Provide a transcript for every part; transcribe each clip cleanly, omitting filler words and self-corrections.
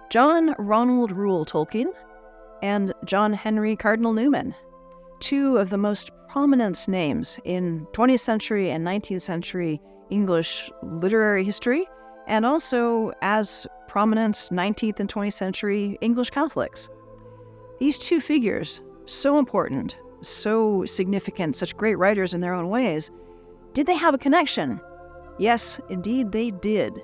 John Ronald Reuel Tolkien and John Henry Cardinal Newman, two of the most prominent names in 20th century and 19th century English literary history, and also as prominent 19th and 20th century English Catholics. These two figures, so important, so significant, such great writers in their own ways, did they have a connection? Yes, indeed they did.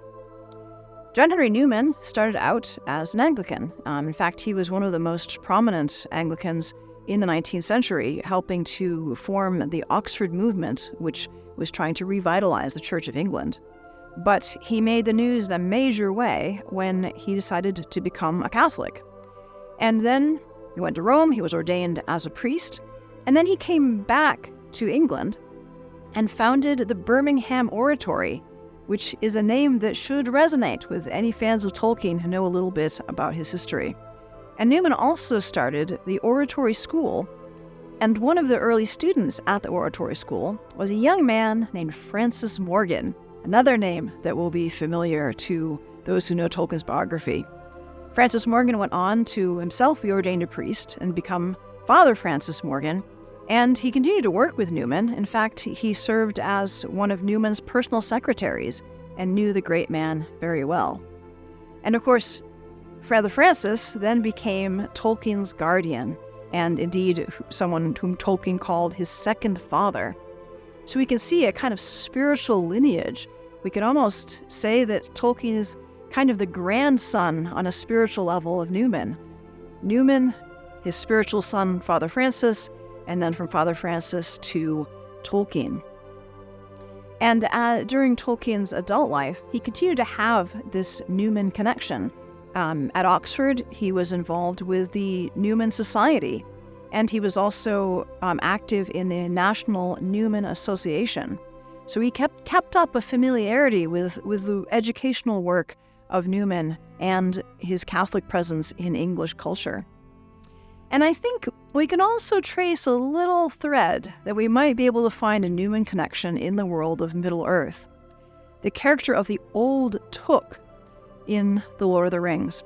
John Henry Newman started out as an Anglican. In fact, he was one of the most prominent Anglicans in the 19th century, helping to form the Oxford movement, which was trying to revitalize the Church of England. But he made the news in a major way when he decided to become a Catholic. And then he went to Rome, he was ordained as a priest, and then he came back to England and founded the Birmingham Oratory, which is a name that should resonate with any fans of Tolkien who know a little bit about his history. And Newman also started the Oratory School, and one of the early students at the Oratory School was a young man named Francis Morgan, another name that will be familiar to those who know Tolkien's biography. Francis Morgan went on to himself be ordained a priest and become Father Francis Morgan, and he continued to work with Newman. In fact, he served as one of Newman's personal secretaries and knew the great man very well. And of course, Father Francis then became Tolkien's guardian, and indeed someone whom Tolkien called his second father. So we can see a kind of spiritual lineage. We can almost say that Tolkien is kind of the grandson on a spiritual level of Newman. Newman, his spiritual son, Father Francis, and then from Father Francis to Tolkien. And during Tolkien's adult life, he continued to have this Newman connection. At Oxford, he was involved with the Newman Society, and he was also active in the National Newman Association. So he kept up a familiarity with the educational work of Newman and his Catholic presence in English culture. And I think we can also trace a little thread that we might be able to find a Newman connection in the world of Middle-earth. The character of the Old Took in The Lord of the Rings.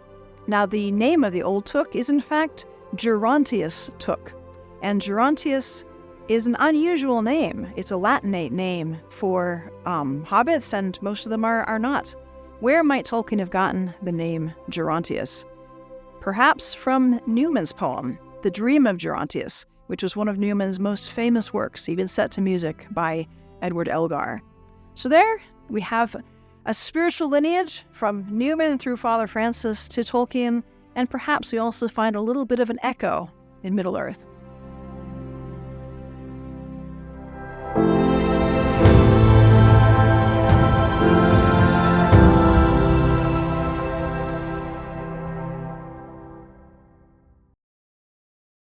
Now, the name of the Old Took is in fact Gerontius Took. And Gerontius is an unusual name. It's a Latinate name for hobbits, and most of them are not. Where might Tolkien have gotten the name Gerontius? Perhaps from Newman's poem, The Dream of Gerontius, which was one of Newman's most famous works, even set to music by Edward Elgar. So there we have a spiritual lineage from Newman through Father Francis to Tolkien, and perhaps we also find a little bit of an echo in Middle-earth.